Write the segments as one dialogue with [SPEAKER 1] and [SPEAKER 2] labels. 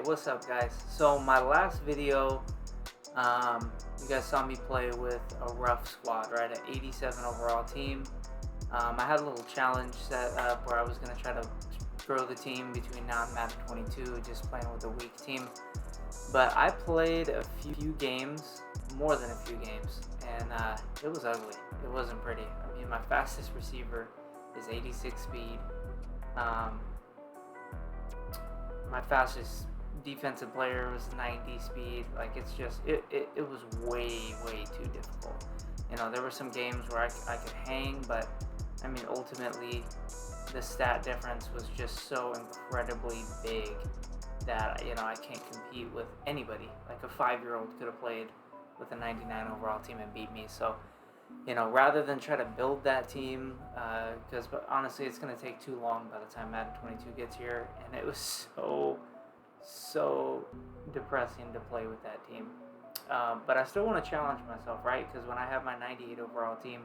[SPEAKER 1] What's up, guys? So my last video, you guys saw me play with a rough squad, right? An 87 overall team. I had a little challenge set up where I was gonna try to grow the team between now and Madden 22, just playing with a weak team. But I played a few games, more than a few games, and it was ugly. It wasn't pretty. I mean, my fastest receiver is 86 speed. My fastest defensive player was 90 speed. Like, it's just, it was way too difficult. You know, there were some games where I could hang, but I mean, ultimately the stat difference was just so incredibly big that, you know, I can't compete with anybody. Like, a 5-year-old could have played with a 99 overall team and beat me. So, you know, rather than try to build that team, because honestly, it's going to take too long by the time Madden 22 gets here, and it was so depressing to play with that team. But I still want to challenge myself, right? Because when I have my 98 overall team,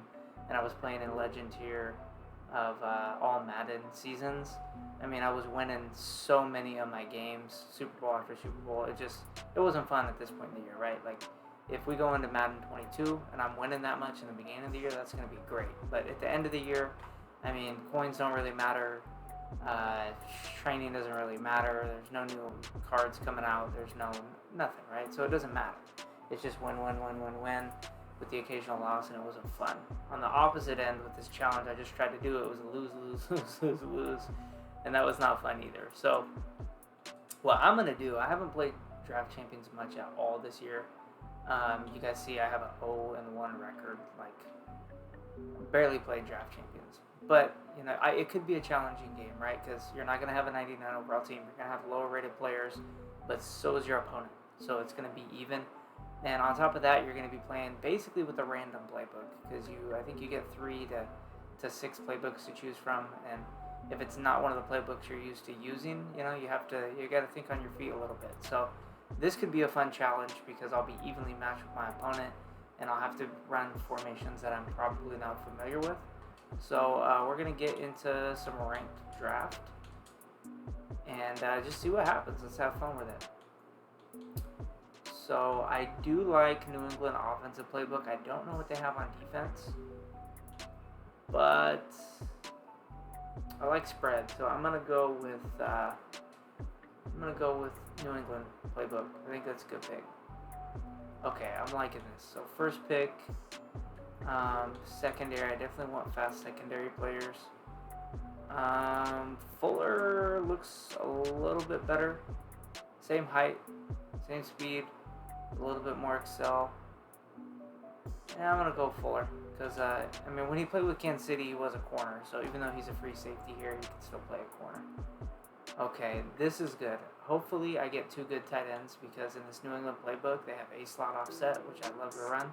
[SPEAKER 1] and I was playing in Legend tier of all Madden seasons, I mean, I was winning so many of my games, Super Bowl after Super Bowl. It wasn't fun at this point in the year, right? Like, if we go into Madden 22 and I'm winning that much in the beginning of the year, that's going to be great. But at the end of the year, I mean, coins don't really matter. Training doesn't really matter. There's no new cards coming out. There's nothing, right? So it doesn't matter. It's just win with the occasional loss, and it wasn't fun. On the opposite end with this challenge, I just tried to do it was lose, and that was not fun either. So what I'm going to do, I haven't played Draft Champions much at all this year. You guys see I have an 0-1 record, like, barely played Draft Champions. But, you know, it could be a challenging game, right? Because you're not going to have a 99 overall team. You're going to have lower rated players, but so is your opponent. So it's going to be even. And on top of that, you're going to be playing basically with a random playbook, because I think you get 3 to 6 playbooks to choose from. And if it's not one of the playbooks you're used to using, you know, you got to think on your feet a little bit. So this could be a fun challenge because I'll be evenly matched with my opponent, and I'll have to run formations that I'm probably not familiar with. So we're going to get into some ranked draft and just see what happens. Let's have fun with it. So I do like New England offensive playbook. I don't know what they have on defense, but I like spread. So I'm going to go with New England playbook. I think that's a good pick. Okay, I'm liking this. So first pick, secondary. I definitely want fast secondary players. Fuller looks a little bit better. Same height, same speed, a little bit more excel. Yeah, I'm gonna go Fuller because I mean, when he played with Kansas City, he was a corner. So even though he's a free safety here, he can still play a corner. Okay, this is good. Hopefully I get 2 good tight ends, because in this New England playbook, they have a slot offset, which I love to run.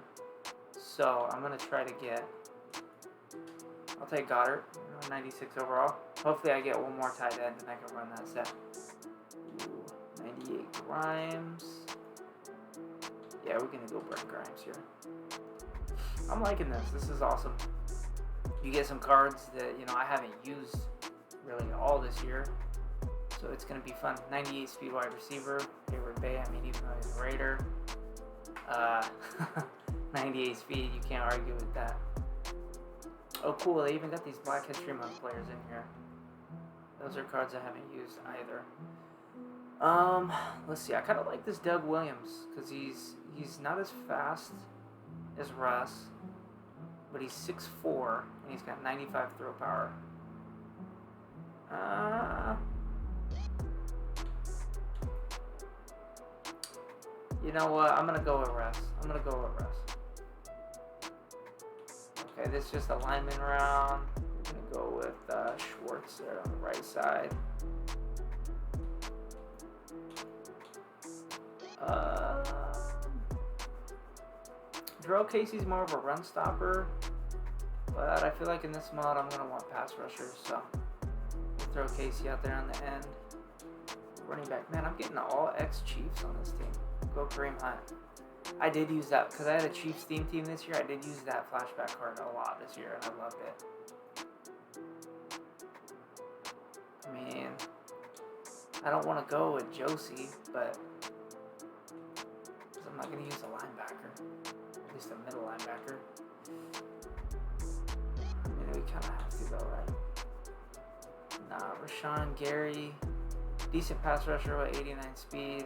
[SPEAKER 1] So I'm going to try to I'll take Goddard, 96 overall. Hopefully I get one more tight end and I can run that set. Ooh, 98 Grimes. Yeah, we're going to go Brent Grimes here. I'm liking this. This is awesome. You get some cards that, you know, I haven't used really all this year. So it's going to be fun. 98 speed wide receiver. Favorite Bay, I mean, even though he's a Raider. 98 speed, you can't argue with that. Oh, cool. They even got these Black History Month players in here. Those are cards I haven't used either. Let's see. I kind of like this Doug Williams because he's not as fast as Russ, but he's 6'4", and he's got 95 throw power. You know what? I'm going to go with Russ. Okay, this is just a lineman round. We're going to go with Schwartz there on the right side. Jarrell Casey's more of a run stopper, but I feel like in this mod I'm going to want pass rushers, so we'll throw Casey out there on the end. Running back. Man, I'm getting all ex-Chiefs on this team. Go Kareem Hunt. I did use that because I had a Chiefs team this year. I did use that flashback card a lot this year, and I loved it. I mean, I don't want to go with Josie, but I'm not going to use a linebacker. At least a middle linebacker. I mean, we kind of have to go, right? Nah, Rashawn Gary. Decent pass rusher with 89 speed.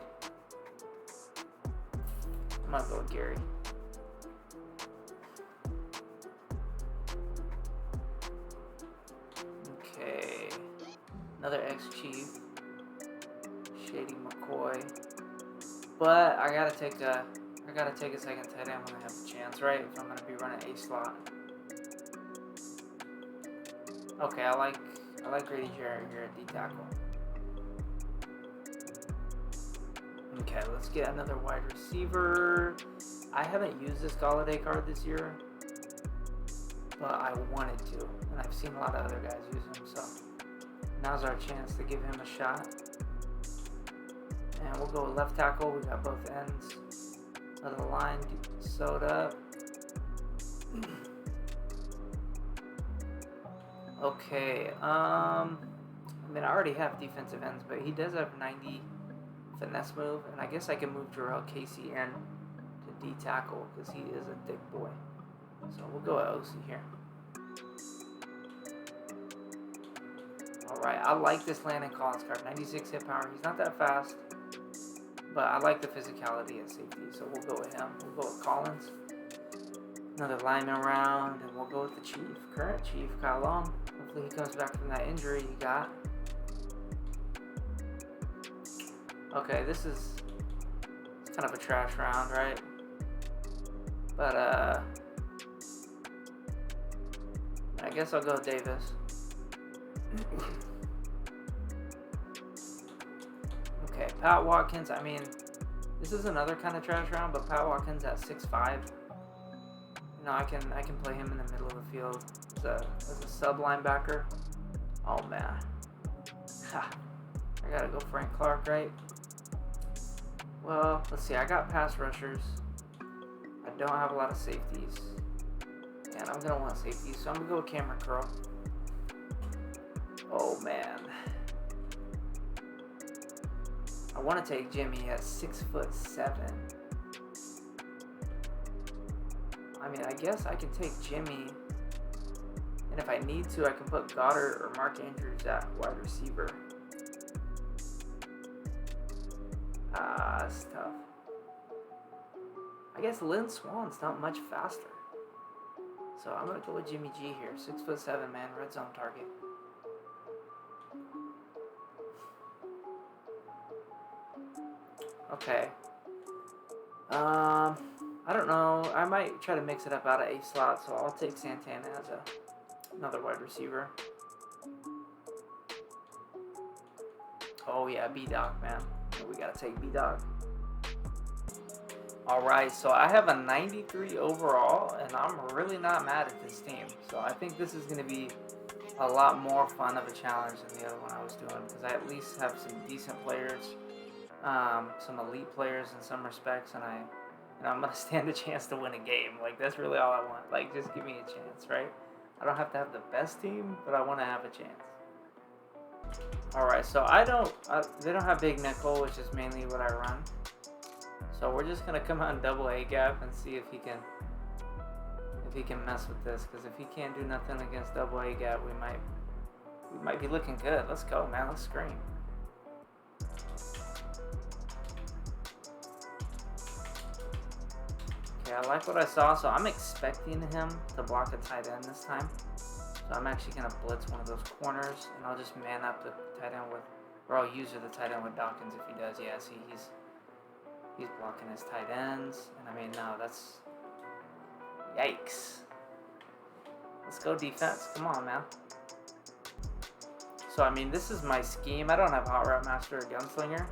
[SPEAKER 1] I'm going to go with Gary. Okay. Another ex-Chief. Shady McCoy. But I gotta take a second tight end when I have a chance, right? If I'm gonna be running a slot. Okay, I like Grady Jarrett here at D tackle. Okay, let's get another wide receiver. I haven't used this Galladay card this year, but I wanted to, and I've seen a lot of other guys use him, so now's our chance to give him a shot. And we'll go with left tackle. We got both ends of the line sewed up. Okay, I mean, I already have defensive ends, but he does have 90 finesse move, and I guess I can move Jarrell Casey in to D tackle because he is a thick boy. So we'll go with OC here. Alright, I like this Landon Collins card. 96 hit power. He's not that fast, but I like the physicality at safety, so we'll go with him. We'll go with Collins. Another lineman round, and we'll go with the Chief, current Chief, Kyle Long. Hopefully he comes back from that injury he got. Okay, this is kind of a trash round, right? But, I guess I'll go with Davis. Okay, Pat Watkins, I mean, this is another kind of trash round, but Pat Watkins at 6'5". You know, I can play him in the middle of the field as a sub linebacker. Oh man, I gotta go Frank Clark, right? Well, let's see. I got pass rushers. I don't have a lot of safeties, and I'm gonna want safeties, so I'm gonna go with Cameron Curl. Oh man, I want to take Jimmy at 6'7". I mean, I guess I can take Jimmy, and if I need to, I can put Goddard or Mark Andrews at wide receiver. It's tough. I guess Lynn Swan's not much faster, so I'm gonna go with Jimmy G here. 6'7", man, red zone target. Okay. I don't know. I might try to mix it up out of a slot, so I'll take Santana as another wide receiver. Oh yeah, B-Doc, man. We gotta take B-Doc. Alright, so I have a 93 overall, and I'm really not mad at this team. So I think this is gonna be a lot more fun of a challenge than the other one I was doing, because I at least have some decent players, some elite players in some respects, and I'm gonna stand a chance to win a game. Like, that's really all I want. Like, just give me a chance, right? I don't have to have the best team, but I want to have a chance. Alright, so they don't have big nickel, which is mainly what I run. So we're just gonna come out in double A gap and see if he can mess with this. Because if he can't do nothing against double A gap, we might be looking good. Let's go, man. Let's scream. Okay, I like what I saw, so I'm expecting him to block a tight end this time. So I'm actually gonna blitz one of those corners, and I'll just man up the tight end with, or I'll use the tight end with Dawkins if he does. Yeah, see, he's blocking his tight ends, and I mean, no, that's yikes. Let's go defense. Come on, man. So I mean, this is my scheme. I don't have Hot Route Master or Gunslinger,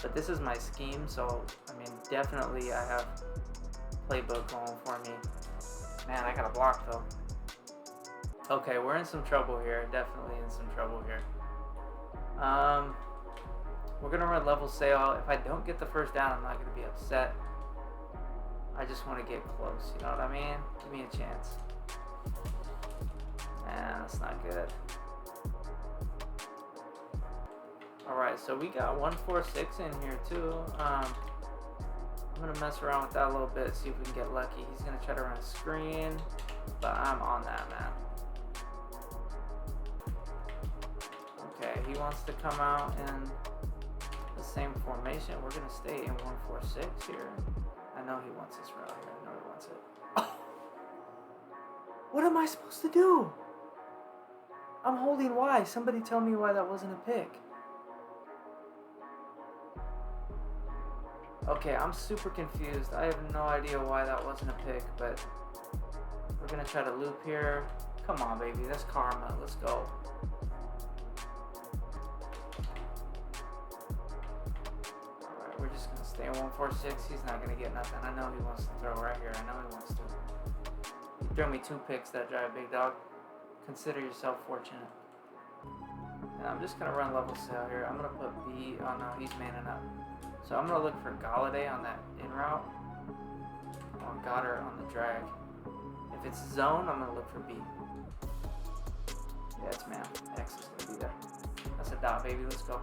[SPEAKER 1] but this is my scheme. So I mean, definitely I have playbook going for me. Man, I got a block though. Okay, we're in some trouble here. Definitely in some trouble here. We're gonna run level sail. If I don't get the first down, I'm not gonna be upset. I just want to get close. You know what I mean? Give me a chance. Nah, that's not good. Alright, so we got 146 in here too. I'm gonna mess around with that a little bit, see if we can get lucky. He's gonna try to run a screen, but I'm on that, man. Okay, he wants to come out in the same formation. We're gonna stay in 146 here. I know he wants this route here. I know he wants it. Oh. What am I supposed to do? I'm holding Y. Somebody tell me why that wasn't a pick. Okay, I'm super confused. I have no idea why that wasn't a pick, but we're gonna try to loop here. Come on, baby. That's karma. Let's go. Alright, we're just gonna stay in 146. He's not gonna get nothing. I know he wants to throw right here. I know he wants to. He threw me 2 picks that drive, big dog. Consider yourself fortunate. And I'm just gonna run level sail here. I'm gonna put B. Oh no, he's manning up. So I'm going to look for Galladay on that in route, or Goddard on the drag. If it's zone, I'm going to look for B. Yeah, it's man. X is going to be there. That's a dot, baby. Let's go.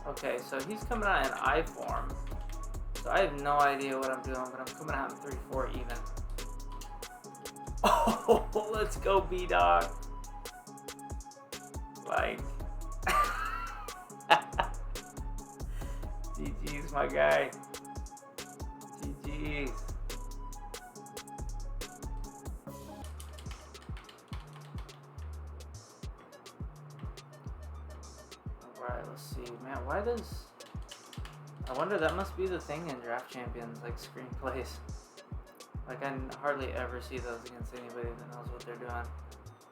[SPEAKER 1] Okay, so he's coming out in I form. So I have no idea what I'm doing, but I'm coming out in 3-4 even. Oh, let's go, B-Dog. Like... GG's, my guy. GG's. Alright, let's see. Man, why does... I wonder, that must be the thing in Draft Champions, like screenplays. Like, I hardly ever see those against anybody that knows what they're doing.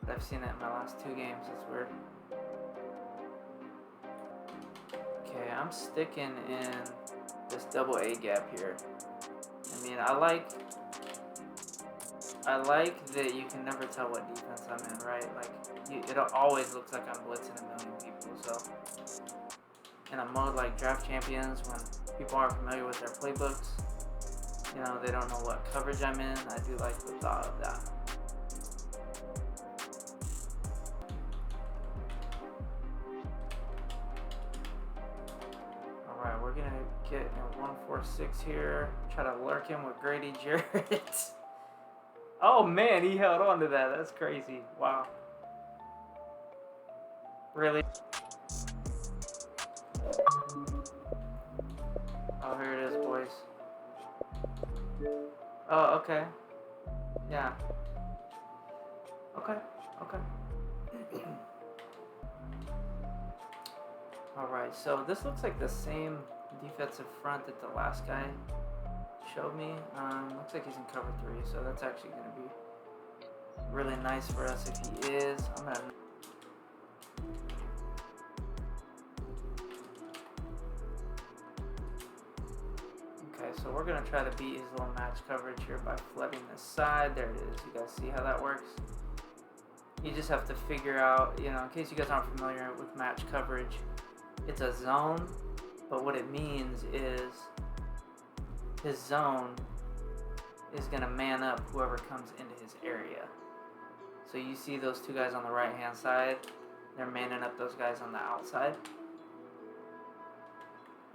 [SPEAKER 1] But I've seen it in my last 2 games. It's weird. Okay, I'm sticking in this double A gap here. I mean, I like that you can never tell what defense I'm in, right? Like, it always looks like I'm blitzing a million people. So, in a mode like Draft Champions, when people aren't familiar with their playbooks, you know, they don't know what coverage I'm in. I do like the thought of that. Alright, we're gonna get in 146 here. Try to lurk him with Grady Jarrett. Oh man, he held on to that. That's crazy. Wow. Really? Oh, here it is, boys. Oh, okay. Yeah. Okay, okay. Alright, so this looks like the same defensive front that the last guy showed me. Looks like he's in cover 3, so that's actually going to be really nice for us if he is. I'm going to... Okay, so we're going to try to beat his little match coverage here by flooding this side. There it is. You guys see how that works? You just have to figure out, you know, in case you guys aren't familiar with match coverage, it's a zone, but what it means is his zone is going to man up whoever comes into his area. So you see those 2 guys on the right hand side, they're manning up those guys on the outside.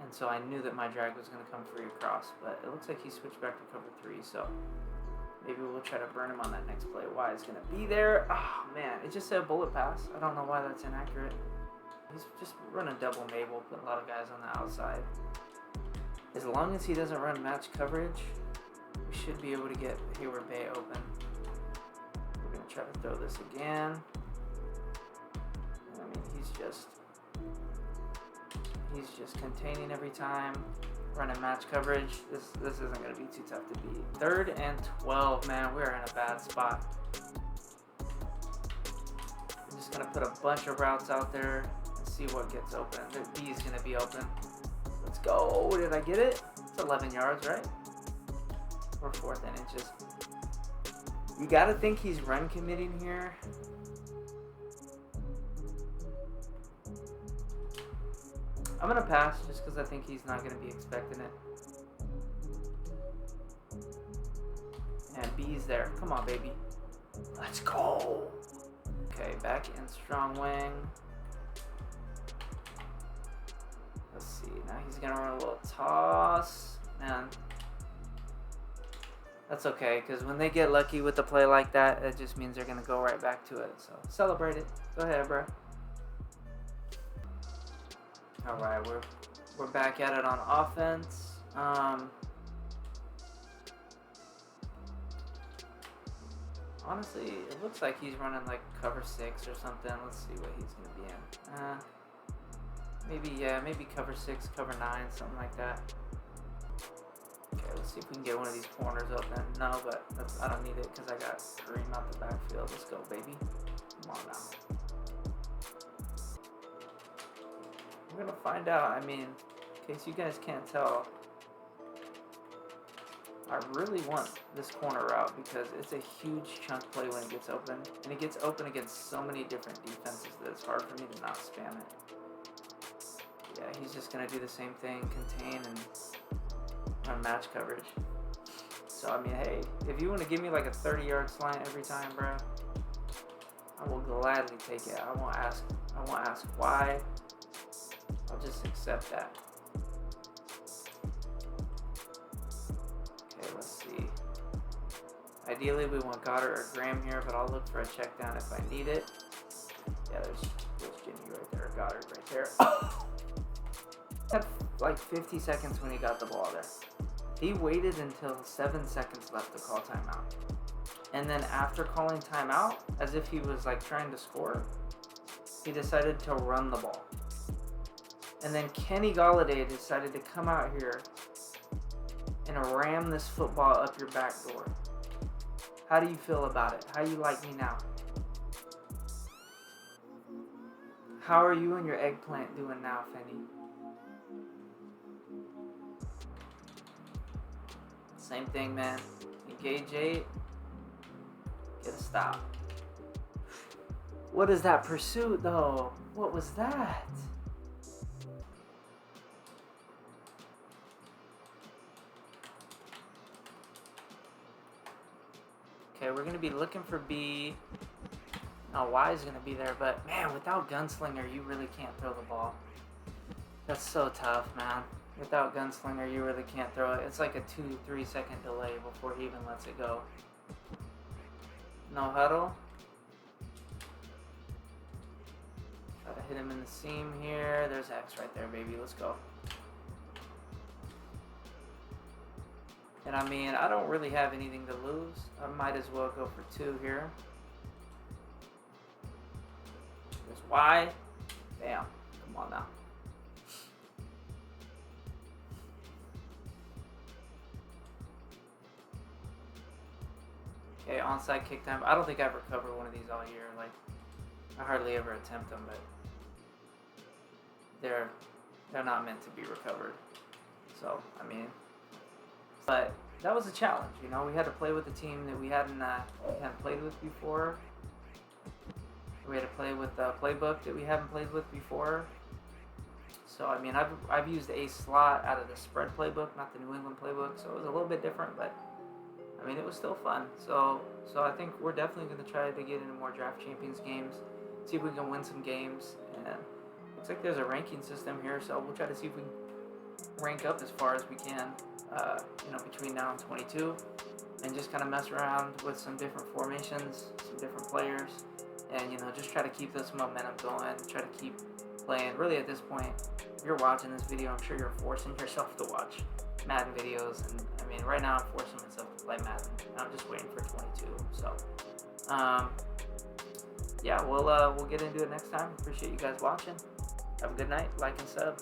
[SPEAKER 1] And so I knew that my drag was going to come free across, but it looks like he switched back to cover 3, so maybe we'll try to burn him on that next play. Y is going to be there. Oh man, it just said bullet pass. I don't know why that's inaccurate. He's just running double Mabel, putting a lot of guys on the outside. As long as he doesn't run match coverage, we should be able to get Hayward Bay open. We're going to try to throw this again. I mean, he's just containing every time, running match coverage. This isn't going to be too tough to beat. 3rd and 12, man, we're in a bad spot. I'm just going to put a bunch of routes out there. See what gets open. The B is going to be open. Let's go. Did I get it? It's 11 yards, right? Or 4th and inches. You got to think he's run committing here. I'm going to pass just because I think he's not going to be expecting it. And B's there. Come on, baby. Let's go. Okay, back in strong wing. Let's see. Now he's gonna run a little toss. Man, that's okay, because when they get lucky with a play like that, it just means they're gonna go right back to it. So celebrate it. Go ahead, bro. All right, we're back at it on offense. Honestly, it looks like he's running like cover 6 or something. Let's see what he's gonna be in. Maybe cover 6, cover 9, something like that. Okay, let's see if we can get one of these corners open. No, but I don't need it because I got Kareem out the backfield. Let's go, baby. Come on now. We're gonna find out. I mean, in case you guys can't tell, I really want this corner route because it's a huge chunk play when it gets open. And it gets open against so many different defenses that it's hard for me to not spam it. Yeah, he's just going to do the same thing, contain and run match coverage. So, I mean, hey, if you want to give me like a 30-yard slant every time, bro, I will gladly take it. I won't ask why. I'll just accept that. Ideally, we want Goddard or Graham here, but I'll look for a check down if I need it. Yeah, there's Jimmy right there, Goddard right there. Had like 50 seconds when he got the ball there. He waited until 7 seconds left to call timeout. And then after calling timeout, as if he was like trying to score, he decided to run the ball. And then Kenny Golladay decided to come out here and ram this football up your back door. How do you feel about it? How you like me now? How are you and your eggplant doing now, Fenny? Same thing, man. Engage 8. Get a stop. What is that pursuit, though? What was that? Okay, we're going to be looking for B. Now, Y is going to be there, but man, without Gunslinger, you really can't throw the ball. That's so tough, man. Without Gunslinger, you really can't throw it. It's like a 2-3 second delay before he even lets it go. No huddle. Try to hit him in the seam here. There's X right there, baby. Let's go. And I mean, I don't really have anything to lose. I might as well go for 2 here. There's Y. Bam. Come on now. Okay, onside kick time. I don't think I've recovered one of these all year. Like, I hardly ever attempt them, but they're not meant to be recovered. So, I mean, but that was a challenge, you know. We had to play with a team that we hadn't played with before. We had to play with a playbook that we haven't played with before. So, I mean, I've used a slot out of the spread playbook, not the New England playbook. So it was a little bit different, but I mean, it was still fun. So I think we're definitely going to try to get into more Draft Champions games, see if we can win some games. And looks like there's a ranking system here, so we'll try to see if we can rank up as far as we can, between now and 22, and just kind of mess around with some different formations, some different players, and, just try to keep this momentum going, try to keep playing. Really, at this point, if you're watching this video, I'm sure you're forcing yourself to watch Madden videos, and I mean, right now I'm forcing myself to play Madden. I'm just waiting for 22. So, yeah, we'll get into it next time. Appreciate you guys watching. Have a good night. Like and sub.